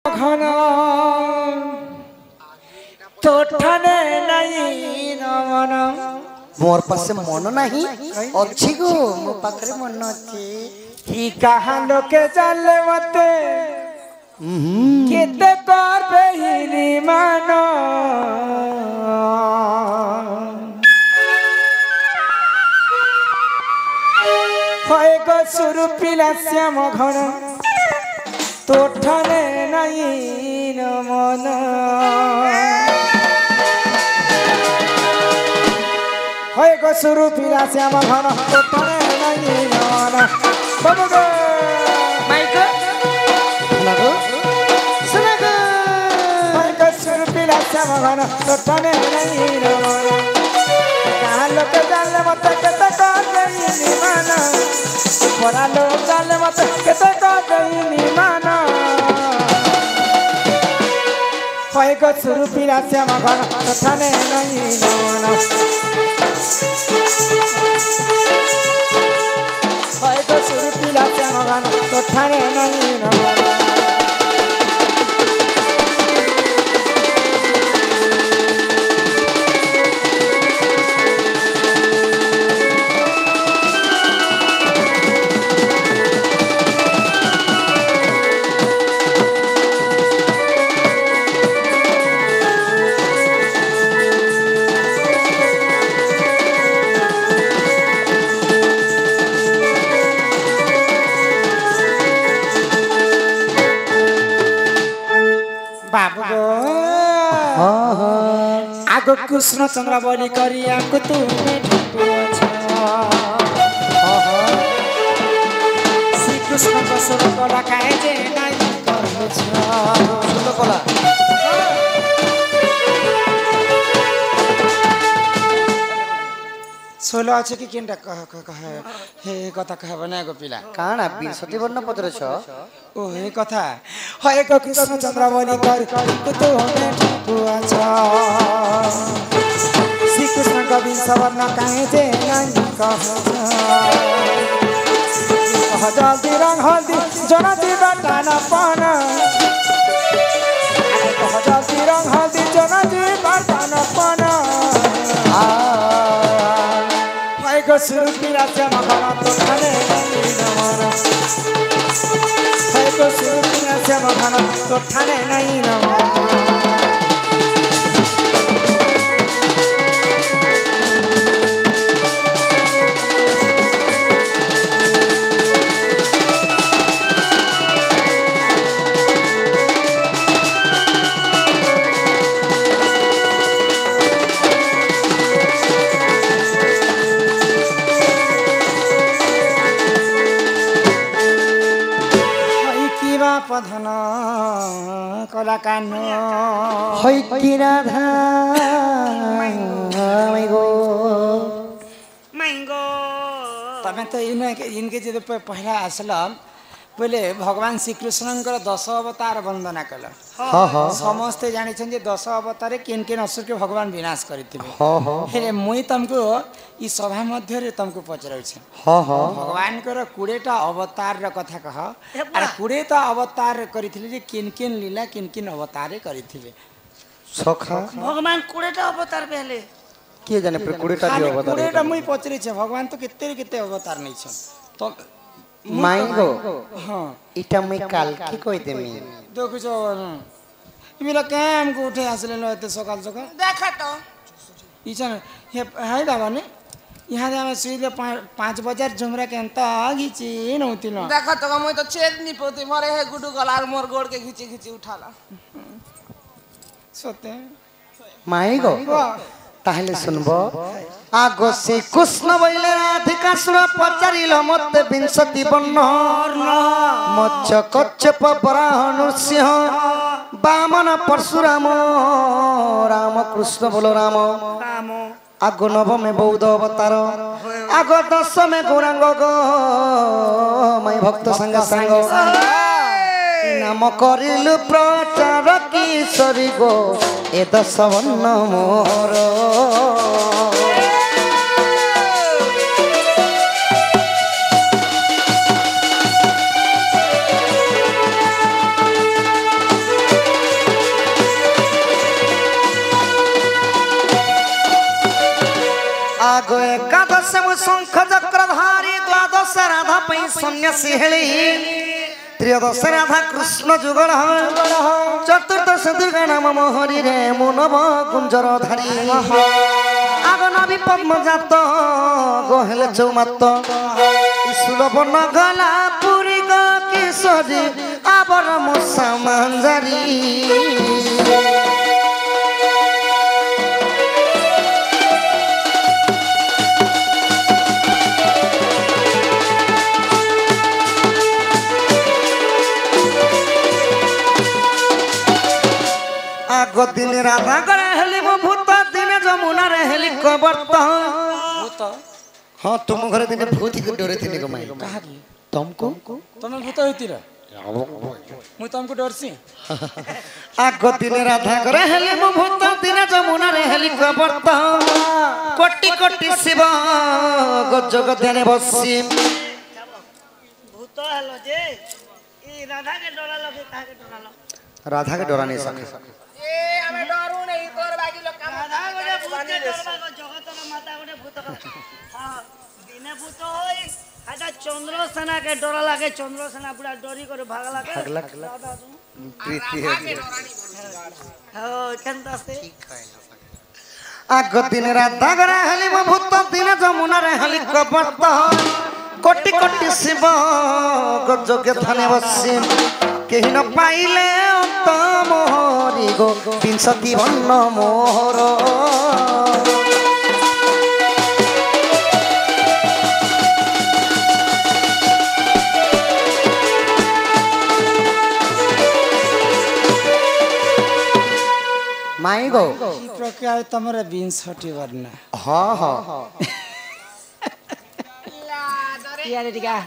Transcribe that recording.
घन तो ठाने नहीं नमन मोर पासे मन नहीं अच्छी गो मो पाखरे मन अच्छी कि कहाँ लोके जाले मते केते कर बेहिनी मानो होए गो सुरु पिला श्याम घन तो ठाने नहीं नमन होए गो सुरु पिला श्याम घन तो ठाने नहीं नमन बाबू गो माइक सुनागो सुनागो होए गो सुरु पिला श्याम घन तो ठाने नहीं नमन कहाँ लोग जाले मत केते कर बेहिनी मानो परा लोग जाले मत केते कर बेहिनी मानो होए गो सुरु पिला श्याम घन तो ठाने नहीं नमन होए गो सुरु पिला श्याम घन तो ठाने नहीं नमन बाबू गो आगो कृष्ण चंद्र बलि करिया को तुमे ठुको छ श्री कृष्ण को सुर कला काहे जे नाइ करू छ सुन कला सोलो अछि कि केनटा कह हे कथा कह बना गो पिला काना 20 वर्ण पत्र छ ओ हे कथा होए गो कृष्ण चंद्र बलि कर को तुमे ठुको छ श्री कृष्ण कवि सवर्ण काहे जे नाइ कह जल्दी रंग हल्दी जना जीवा टाना पाना जल्दी रंग हल्दी जना जीवा टाना पाना भाई को सुरु पिला श्याम घन तो ठाने नहीं नमन भाई को सुरु पिला श्याम घन तो ठाने नहीं नमन पधन कला कान होई की राधा मैगो मैंगो तमें तो इनके जो पहला आसला पहले भगवान श्री कृष्णंकर 10 अवतार वंदना कल समस्ते जानी छन जे 10 अवतार केन केन असुर के भगवान विनाश करथिबे हे मुई तुमको ई सभा मध्य रे तुमको पचरै छ भगवान कर 20 टा अवतार र कथा कह अरे 20 टा अवतार करथिले जे केन केन लीला केन केन अवतार करथिबे सखा भगवान 20 टा अवतार पहले के जाने पर 20 टा अवतार 20 टा मुई पचरै छ भगवान तो केते केते अवतार नै छ तो माइगो हां इटा मैं काल की कोई देमी देखो जो इमिला काम को उठे आसले न एते सकाल सकाल देखा तो इछन हे हाय दाबाने यहाँ हम सुइले 5 बजे झुमरा के अंत घिची नउतिल देखा तो मैं तो चेत नहीं पोती मरे है गुडू गलार मोर गोड़ के घिची घिची उठाला सते माइगो ताहले सुनबो आगो से कृष्ण बइले राधिका सुर पचारिल मते 20 वर्ण मच्छ कच्छप वराह सिंह वामन परशुराम राम कृष्ण बोलो राम आगो नवमे बौद्ध अवतार आगो 10 में गौरांग गो मैं भक्त संग संग नाम करिलु प्रचार किशोरी गो ए 10 वर्ण मोर ସବୁ ଶଙ୍ଖ ଚକ୍ରଧାରୀ ଦ୍ୱାଦଶ ରାଧା ପାଇଁ ସନ୍ନ୍ୟାସୀ ହେଳି ତ୍ରୟୋଦଶ ରାଧା କୃଷ୍ଣ ଯୁଗଳ ଚତୁର୍ଦଶ ଦୁର୍ଗା ନାମ ମୋହରୀରେ ମୁଁ ନବ କୁଞ୍ଜର ଧାରୀ ଆଗ ନବୀ ପଦ୍ମଜାତ ଗହେଲେ ଚୌମାତ ସୁଲଭ ନଗଲା ପୁରୀ ଗ କିଶୋରୀ ଆବର ମୂଷା ମାଞ୍ଜାରୀ आग दिन राधा करे हेली मो भूत दिन जमुना रे हेली कबर्त भूत हां तुम घरे दिन भूत के डरे थिनी गमाई कहा की तुमको तमे भूत होतीर मु तुमको डरसी आग दिन राधा करे हेली मो भूत दिन जमुना रे हेली कबर्त कोटि कोटि शिव गजग ध्यान बसी भूत हेलो जे ई राधा के डरा लगे काहे के डरा लो राधा के डरा नहीं सके ए हमें डरू नहीं तोर बाकी लोग काम राधा गोटे भूत के डरबा को जगत रो माता गोटे भूत हां बिना भूत होई आजा चंद्रसेना के डरा लागे चंद्रसेना पूरा डरी करे भागला के राधा प्रीति है हो केनता से आग दिन राधा करे हेली मो भूत दिन जमुना रे हेली कबर्त कोटि कोटि शिव गजग ध्यान बसी केही न पाइले अंत मोहरी गो विंशति वर्ण मोहर माई गो ई प्रकार तमर 20 वर्ण हाँ हाँ यार दिगा